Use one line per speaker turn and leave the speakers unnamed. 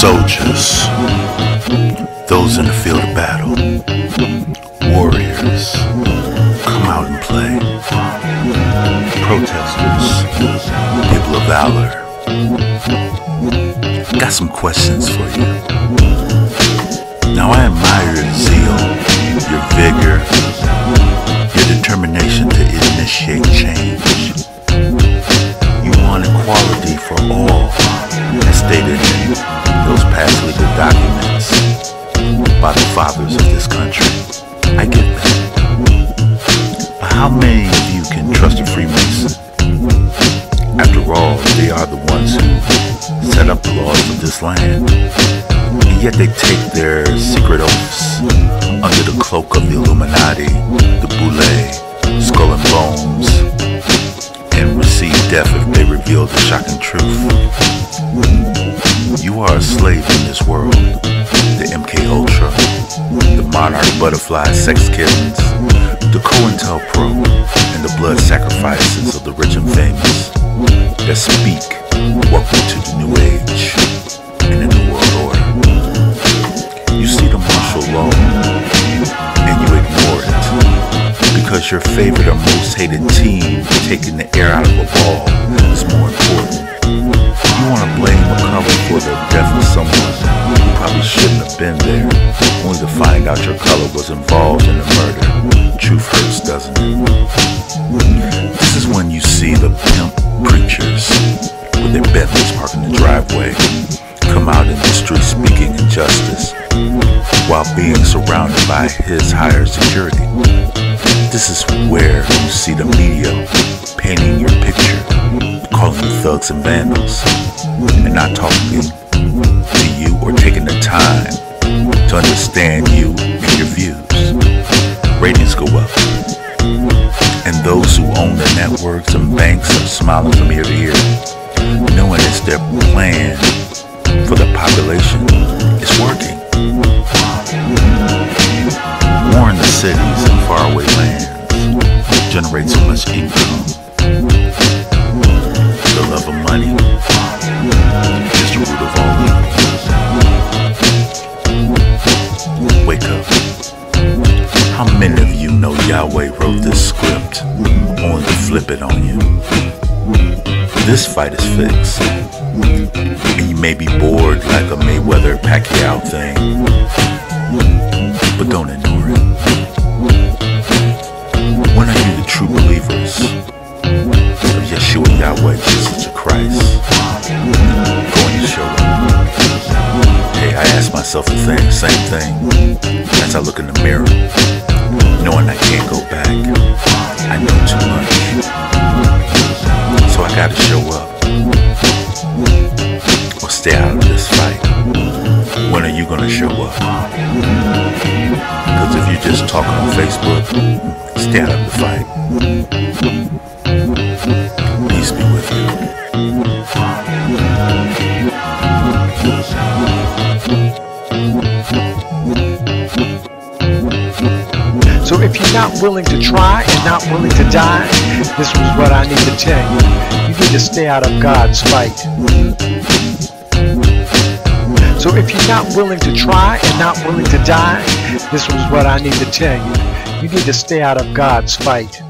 Soldiers, those in the field of battle, warriors, come out and play. Protesters, people of valor, got some questions for you. Now I admire your zeal, your vigor, your determination to initiate change. You want equality for all, as stated in those past legal documents by the fathers of this country. I get that. But how many of you can trust a Freemason? After all, they are the ones who set up the laws of this land. And yet they take their secret oaths under the cloak of the Illuminati, the Boule, Skull and Bones, and receive death if they reveal the shocking truth. You are a slave in this world. The MK Ultra, the Monarch Butterfly sex kittens, the COINTELPRO, and the blood sacrifices of the rich and famous that speak, welcome to the new age and the new world order. You see the martial law and you ignore it because your favorite or most hated team taking the air out of a ball is more important. You want to blame a color for the death of someone who probably shouldn't have been there, only to find out your color was involved in the murder. Truth hurts, doesn't it? This is when you see the pimp preachers with their Bentleys parked in the driveway come out in the street speaking injustice while being surrounded by his higher security. This is where you see the media painting your picture, calling you thugs and vandals, and not talking to you or taking the time to understand you and your views. Ratings go up, and those who own the networks and banks are smiling from ear to ear, knowing it's their plan for the population is working. War in the cities and faraway lands generate so much income. The love of money is the root of all evil. Wake up. How many of you know Yahweh wrote this script only to flip it on you? This fight is fixed, and you may be bored like a Mayweather-Pacquiao thing, but don't ignore it. When are you the true believers of Yeshua Yahweh, Jesus Christ, going to show up? Hey, I ask myself the same thing as I look in the mirror, knowing I can't go back. I know too much, so I gotta show up or stay out of this fight. When are you gonna show up? Because if you're just talking on Facebook, stay out of the fight. Peace be with you.
So if you're not willing to try and not willing to die, this was what I need to tell you. You need to stay out of God's fight. So if you're not willing to try and not willing to die, this was what I need to tell you. You need to stay out of God's fight.